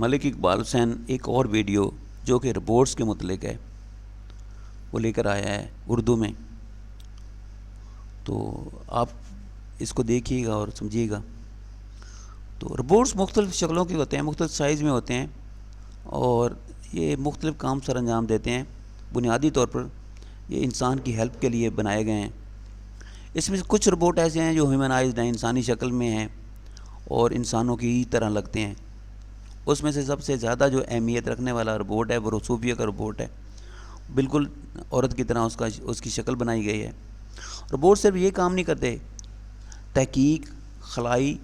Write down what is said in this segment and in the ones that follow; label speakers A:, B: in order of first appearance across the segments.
A: ملک اقبال حسین ایک اور ویڈیو جو کہ روبوٹس کے متعلق ہے وہ لے کر آیا ہے اردو میں، تو آپ اس کو دیکھیے گا اور سمجھیے گا۔ تو روبوٹس مختلف شکلوں کے ہوتے ہیں، مختلف سائز میں ہوتے ہیں، اور یہ مختلف کام سر انجام دیتے ہیں۔ بنیادی طور پر یہ انسان کی ہیلپ کے لیے بنائے گئے ہیں۔ اس میں سے کچھ روبوٹ ایسے ہیں جو ہیومنائزڈ ہیں، انسانی شکل میں ہیں اور انسانوں کی طرح لگتے ہیں۔ اس میں سے سب سے زیادہ جو اہمیت رکھنے والا روبوٹ ہے وہ صوفیہ کا روبوٹ ہے، بالکل عورت کی طرح اس کی شکل بنائی گئی ہے۔ روبوٹ صرف یہ کام نہیں کرتے، تحقیق، خلائی،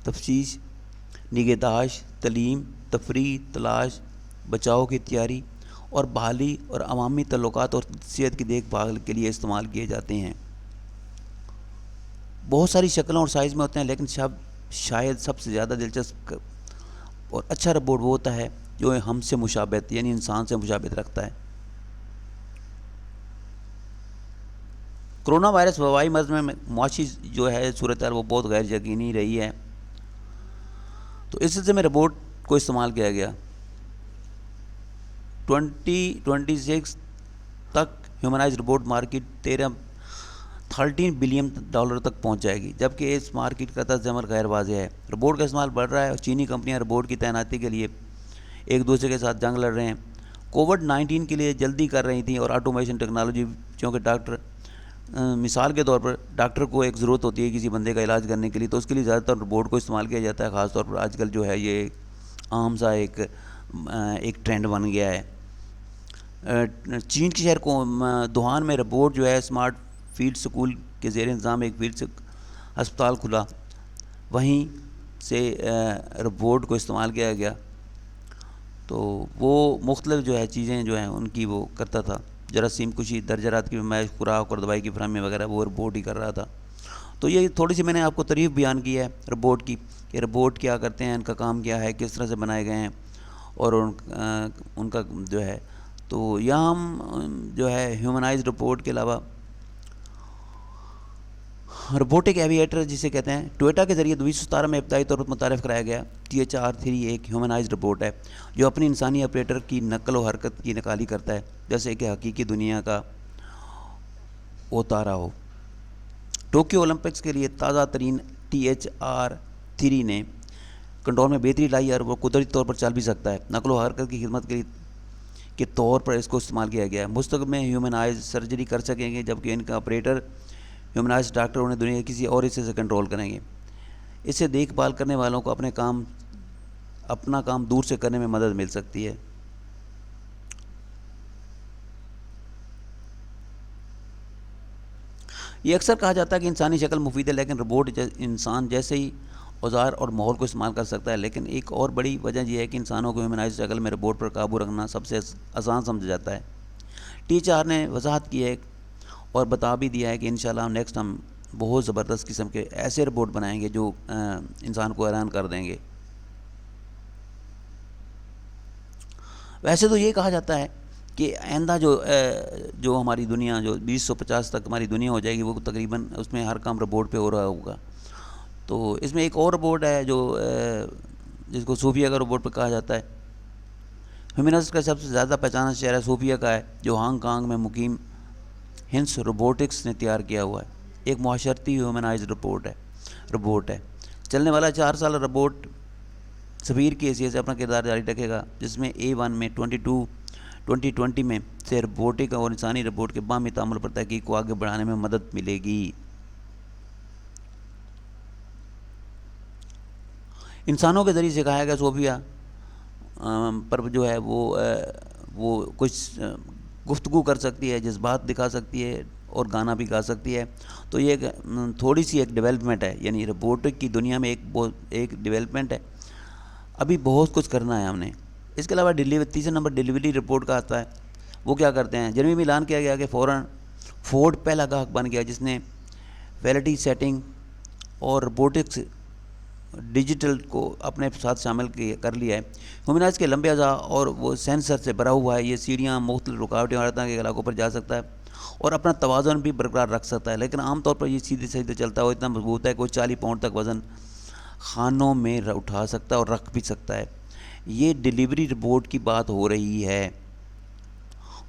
A: تفتیش، نگہداشت، تعلیم، تفریح، تلاش، بچاؤ کی تیاری اور بحالی اور عوامی تعلقات اور صحت کی دیکھ بھال کے لیے استعمال کیے جاتے ہیں۔ بہت ساری شکلوں اور سائز میں ہوتے ہیں، لیکن شاید سب سے زیادہ دلچسپ اور اچھا روبوٹ وہ ہوتا ہے جو ہم سے مشابہت یعنی انسان سے مشابہت رکھتا ہے۔ کرونا وائرس وبائی مرض میں معاشی جو ہے صورتحال وہ بہت غیر یقینی رہی ہے، تو اس سلسلے میں روبوٹ کو استعمال کیا گیا۔ 2026 تک ہیومنائزڈ روبوٹ مارکیٹ 13 بلین ڈالر تک پہنچ جائے گی، جبکہ اس مارکیٹ کا طرز عمل غیر واضح ہے۔ روبوٹ کا استعمال بڑھ رہا ہے اور چینی کمپنیاں روبوٹ کی تعیناتی کے لیے ایک دوسرے کے ساتھ جنگ لڑ رہے ہیں۔ کووڈ-19 کے لیے جلدی کر رہی تھیں اور آٹومیشن ٹیکنالوجی، چونکہ مثال کے طور پر ڈاکٹر کو ایک ضرورت ہوتی ہے کسی بندے کا علاج کرنے کے لیے، تو اس کے لیے زیادہ تر روبوٹ کو استعمال کیا جاتا ہے۔ خاص طور پر آج کل جو ہے یہ عام سا ایک ٹرینڈ بن گیا ہے۔ چین کے شہر کو دوحان میں روبوٹ جو ہے اسمارٹ فیلڈ اسکول کے زیر انتظام ایک فیلڈ ہسپتال کھلا، وہیں سے روبوٹ کو استعمال کیا گیا۔ تو وہ مختلف جو ہے چیزیں جو ہیں ان کی وہ کرتا تھا، جراثیم کشی، درجرات کی پیمائش، خوراک اور دوائی کی فراہمی وغیرہ وہ روبوٹ ہی کر رہا تھا۔ تو یہ تھوڑی سی میں نے آپ کو تعریف بیان کی ہے روبوٹ کی، کہ روبوٹ کیا کرتے ہیں، ان کا کام کیا ہے، کس طرح سے بنائے گئے ہیں، اور ان کا جو ہے تو یہاں ہم جو ہے ہیومنائزڈ روبوٹ کے علاوہ روبوٹک ایویٹر جسے کہتے ہیں، ٹویٹا کے ذریعے 2017 میں ابتدائی طور پر متعارف کرایا گیا۔ THR-3 ایک ہیومنائزڈ روبوٹ ہے جو اپنی انسانی آپریٹر کی نقل و حرکت کی نقالی کرتا ہے جیسے کہ حقیقی دنیا کا اوتارا ہو۔ ٹوکیو اولمپکس کے لیے تازہ ترین THR-3 نے کنٹرول میں بہتری لائی اور وہ قدرتی طور پر چل بھی سکتا ہے۔ نقل و حرکت کی خدمت کے طور پر اس کو استعمال کیا گیا ہے۔ مستقبل میں ہیومنائز سرجری کر سکیں گے، جبکہ ان کا آپریٹر ہیومنائز ڈاکٹر انہیں دنیا کے کسی اور حصے سے کنٹرول کریں گے۔ اس سے دیکھ بھال کرنے والوں کو اپنا کام دور سے کرنے میں مدد مل سکتی ہے۔ یہ اکثر کہا جاتا ہے کہ انسانی شکل مفید ہے، لیکن روبوٹ انسان جیسے ہی اوزار اور ماحول کو استعمال کر سکتا ہے۔ لیکن ایک اور بڑی وجہ یہ ہے کہ انسانوں کو ہیومنائز شکل میں روبوٹ پر قابو رکھنا سب سے آسان سمجھا جاتا ہے۔ THR نے وضاحت کی ہے اور بتا بھی دیا ہے کہ انشاءاللہ نیکسٹ ہم بہت زبردست قسم کے ایسے روبوٹ بنائیں گے جو انسان کو حیران کر دیں گے۔ ویسے تو یہ کہا جاتا ہے کہ آئندہ جو ہماری دنیا جو 2050 تک ہماری دنیا ہو جائے گی، وہ تقریباً اس میں ہر کام روبوٹ پہ ہو رہا ہوگا۔ تو اس میں ایک اور روبوٹ ہے جو جس کو صوفیہ کا روبوٹ پہ کہا جاتا ہے۔ ہیومنائزڈ کا سب سے زیادہ پہچانا شہر صوفیہ کا ہے، جو ہانگ کانگ میں مقیم ہنس روبوٹکس نے تیار کیا ہوا ہے۔ ایک معاشرتی ہیومنائزڈ روبوٹ ہے۔ چلنے والا 4 سال روبوٹ سفیر کی حیثیت سے اپنا کردار جاری رکھے گا، جس میں A1 میں 2020 میں سے روبوٹک اور انسانی روبوٹ کے باہمی تعامل پر تحقیق کو آگے بڑھانے میں مدد ملے گی۔ انسانوں کے ذریعے سکھایا گیا صوفیہ پر جو ہے وہ کچھ گفتگو کر سکتی ہے، جذبات دکھا سکتی ہے اور گانا بھی گا سکتی ہے۔ تو یہ تھوڑی سی ایک ڈیولپمنٹ ہے، یعنی روبوٹک کی دنیا میں ایک ڈیولپمنٹ ہے۔ ابھی بہت کچھ کرنا ہے ہم نے۔ اس کے علاوہ تیسرا نمبر ڈیلیوری رپورٹ کا آتا ہے۔ وہ کیا کرتے ہیں؟ جنوبی میں اعلان کیا گیا کہ فورڈ پہلا گاہک بن گیا جس نے ویلٹی سیٹنگ اور روبوٹکس ڈیجیٹل کو اپنے ساتھ شامل کر لیا ہے۔ ہیومنائز کے لمبے اعضاء اور وہ سینسر سے بھرا ہوا ہے۔ یہ سیڑھیاں، مختلف رکاوٹیں اور عدالتوں کے علاقوں پر جا سکتا ہے اور اپنا توازن بھی برقرار رکھ سکتا ہے، لیکن عام طور پر یہ سیدھے چلتا ہے اور اتنا مضبوط ہے کہ وہ 40 پاؤنڈ تک وزن خانوں میں اٹھا سکتا ہے اور رکھ بھی سکتا ہے۔ یہ ڈیلیوری روبوٹ کی بات ہو رہی ہے۔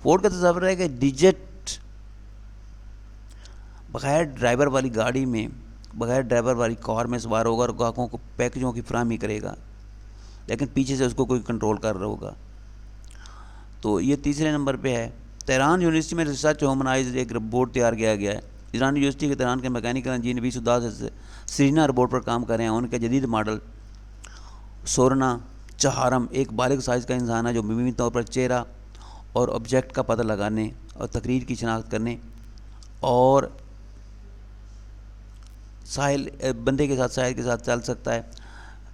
A: فورڈ کا تصور ہے کہ ڈیجٹ بغیر ڈرائیور والی گاڑی میں، بغیر ڈرائیور والی کار میں سوار ہوگا اور گاہکوں کو پیکجوں کی فراہمی کرے گا، لیکن پیچھے سے اس کو کوئی کنٹرول کر رہا ہوگا۔ تو یہ تیسرے نمبر پہ ہے۔ تہران یونیورسٹی میں ریسرچ ہیومنائزڈ ایک روبوٹ تیار کیا گیا ہے۔ ایران یونیورسٹی کے تہران کے میکینیکل انجینئر 2010 سرینا روبوٹ پر کام کر رہے ہیں۔ ان کا جدید ماڈل سورنا چہارم ایک بالغ سائز کا انسان ہے جو مبینی طور پر چہرہ اور آبجیکٹ کا پتہ لگانے اور تقریر کی شناخت کرنے اور ساحل بندے کے ساتھ ساحل کے ساتھ چل سکتا ہے۔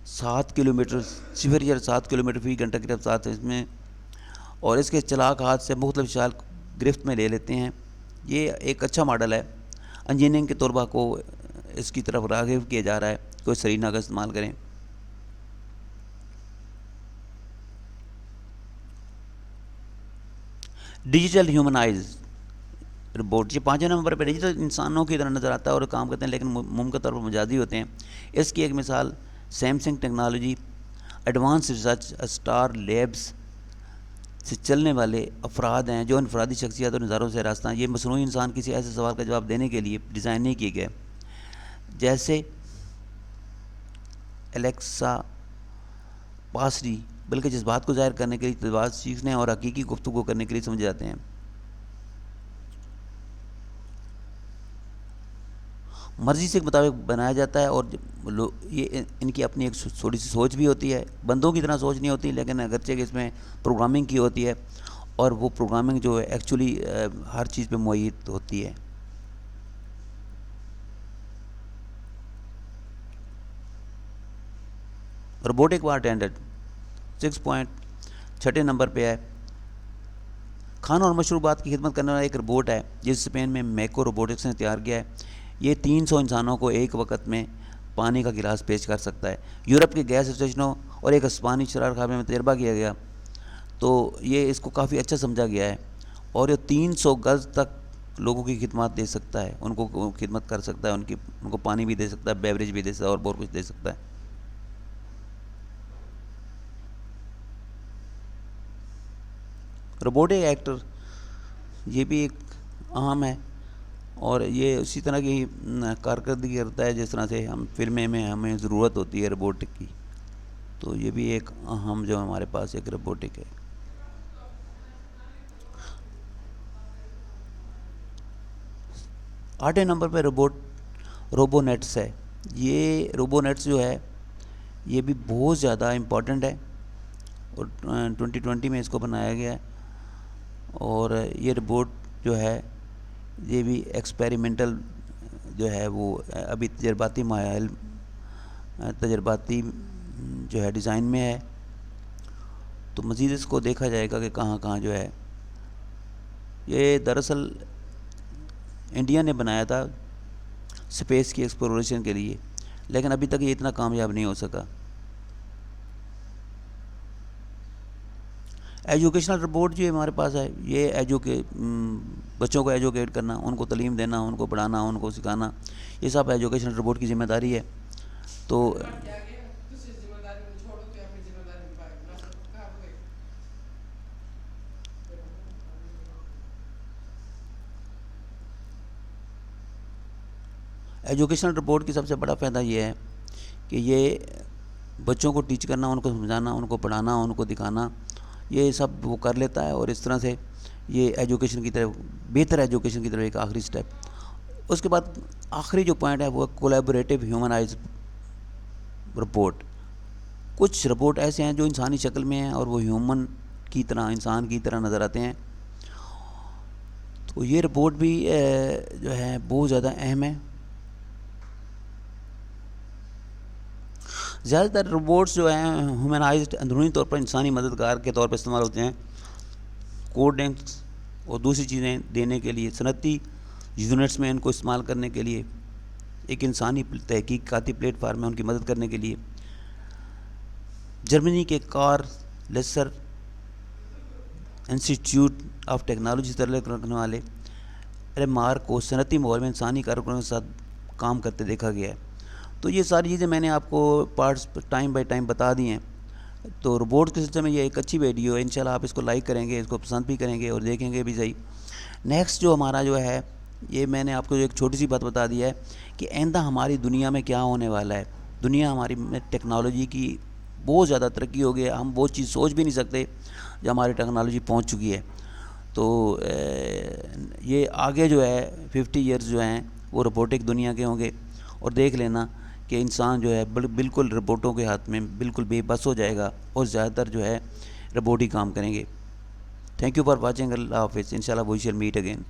A: 7 کلومیٹر 7 کلومیٹر فی گھنٹہ کی رفتار ہے اس میں، اور اس کے چلاک ہاتھ سے مختلف اشیاء گرفت میں لے لیتے ہیں۔ یہ ایک اچھا ماڈل ہے۔ انجینئرنگ کے طلباء کو اس کی طرف راغب کیا جا رہا ہے کہ وہ سرینا کا استعمال کریں۔ ڈیجیٹل ہیومنائز روبوٹ، یہ 5 نمبر پہ ڈیجیٹل انسانوں کی طرح نظر آتا ہے اور کام کرتے ہیں لیکن ممکن طور پر مجازی ہوتے ہیں۔ اس کی ایک مثال Samsung technology advance research star labs سے چلنے والے افراد ہیں جو انفرادی شخصیت اور نظاروں سے راستہ ہیں۔ یہ مصنوعی انسان کسی ایسے سوال کا جواب دینے کے لیے ڈیزائن نہیں کیے گئے جیسے الیکسا پاسری، بلکہ جذبات کو ظاہر کرنے کے لیے، جذبات سیکھنے اور حقیقی گفتگو کرنے کے لیے سمجھے جاتے ہیں۔ مرضی سے مطابق بنایا جاتا ہے اور یہ ان کی اپنی ایک تھوڑی سی سوچ بھی ہوتی ہے، بندوں کی طرح سوچ نہیں ہوتی، لیکن اگرچہ کہ اس میں پروگرامنگ کی ہوتی ہے اور وہ پروگرامنگ جو ہے ایکچولی ہر چیز پہ معیت ہوتی ہے۔ روبوٹک بارٹینڈر 6 نمبر پہ ہے۔ کھانا اور مشروبات کی خدمت کرنے والا ایک روبوٹ ہے جس اسپین میں میکو روبوٹکس نے تیار کیا ہے۔ یہ 300 انسانوں کو ایک وقت میں پانی کا گلاس پیش کر سکتا ہے۔ یورپ کے گیس اسٹیشنوں اور ایک اسپانی شرار خانے میں تجربہ کیا گیا تو یہ اس کو کافی اچھا سمجھا گیا ہے، اور یہ 300 گز تک لوگوں کی خدمات دے سکتا ہے، ان کو خدمت کر سکتا ہے، ان کو پانی بھی دے سکتا ہے، بیوریج بھی دے سکتا ہے اور بہت کچھ دے سکتا ہے۔ روبوٹک ایکٹر یہ بھی ایک اہم ہے، اور یہ اسی طرح کی کارکردگی کرتا ہے جس طرح سے ہم فلمیں میں ہمیں ضرورت ہوتی ہے روبوٹک کی، تو یہ بھی ایک اہم جو ہمارے پاس ایک روبوٹک ہے۔ 8 نمبر پہ روبو نیٹس ہے۔ یہ روبو نیٹس جو ہے یہ بھی بہت زیادہ امپورٹنٹ ہے اور 2020 میں اس کو بنایا گیا ہے، اور یہ روبوٹ جو ہے یہ بھی ایکسپیریمنٹل جو ہے وہ ابھی تجرباتی جو ہے ڈیزائن میں ہے، تو مزید اس کو دیکھا جائے گا کہ کہاں کہاں جو ہے۔ یہ دراصل انڈیا نے بنایا تھا اسپیس کی ایکسپلوریشن کے لیے، لیکن ابھی تک یہ اتنا کامیاب نہیں ہو سکا۔ ایجوکیشنل روبوٹ جو ہمارے پاس ہے، یہ بچوں کو ایجوکیٹ کرنا، ان کو تعلیم دینا، ان کو پڑھانا، ان کو سکھانا، یہ سب ایجوکیشنل روبوٹ کی ذمہ داری ہے۔ تو ایجوکیشنل روبوٹ کی سب سے بڑا فائدہ یہ ہے کہ یہ بچوں کو ٹیچ کرنا، ان کو سمجھانا، ان کو پڑھانا، ان کو دکھانا، یہ سب وہ کر لیتا ہے، اور اس طرح سے یہ ایجوکیشن کی طرف، بہتر ایجوکیشن کی طرف ایک آخری سٹیپ۔ اس کے بعد آخری جو پوائنٹ ہے وہ کولیبوریٹو ہیومنائز روبوٹ۔ کچھ روبوٹ ایسے ہیں جو انسانی شکل میں ہیں اور وہ ہیومن کی طرح، انسان کی طرح نظر آتے ہیں، تو یہ روبوٹ بھی جو ہے بہت زیادہ اہم ہے۔ زیادہ تر روبوٹس جو ہیں ہیومنائزڈ اندرونی طور پر انسانی مددگار کے طور پر استعمال ہوتے ہیں، کوڈنگس اور دوسری چیزیں دینے کے لیے، صنعتی یونٹس میں ان کو استعمال کرنے کے لیے، ایک انسانی تحقیقاتی پلیٹ فارم ہے ان کی مدد کرنے کے لیے۔ جرمنی کے کار لیسر انسٹیٹیوٹ آف ٹیکنالوجی سے تعلق رکھنے والے RMR کو صنعتی ماحول میں انسانی کارکنوں کے ساتھ کام کرتے دیکھا گیا ہے۔ تو یہ ساری چیزیں میں نے آپ کو پارٹس ٹائم بائی ٹائم بتا دی ہیں۔ تو روبوٹ کے سلسلے میں یہ ایک اچھی ویڈیو ہے، انشاءاللہ آپ اس کو لائک کریں گے، اس کو پسند بھی کریں گے اور دیکھیں گے بھی صحیح۔ نیکسٹ جو ہمارا جو ہے، یہ میں نے آپ کو ایک چھوٹی سی بات بتا دی ہے کہ آئندہ ہماری دنیا میں کیا ہونے والا ہے۔ دنیا ہماری میں ٹیکنالوجی کی بہت زیادہ ترقی ہو گئی ہے، ہم وہ چیز سوچ بھی نہیں سکتے جو ہماری ٹیکنالوجی پہنچ چکی ہے۔ تو یہ آگے جو ہے 50 ایئرز جو ہیں وہ روبوٹک دنیا کے ہوں گے، اور دیکھ لینا کہ انسان جو ہے بالکل روبوٹوں کے ہاتھ میں بالکل بے بس ہو جائے گا، اور زیادہ تر جو ہے روبوٹ ہی کام کریں گے۔ تھینک یو فار واچنگ، اللہ حافظ، انشاءاللہ وی شل میٹ اگین۔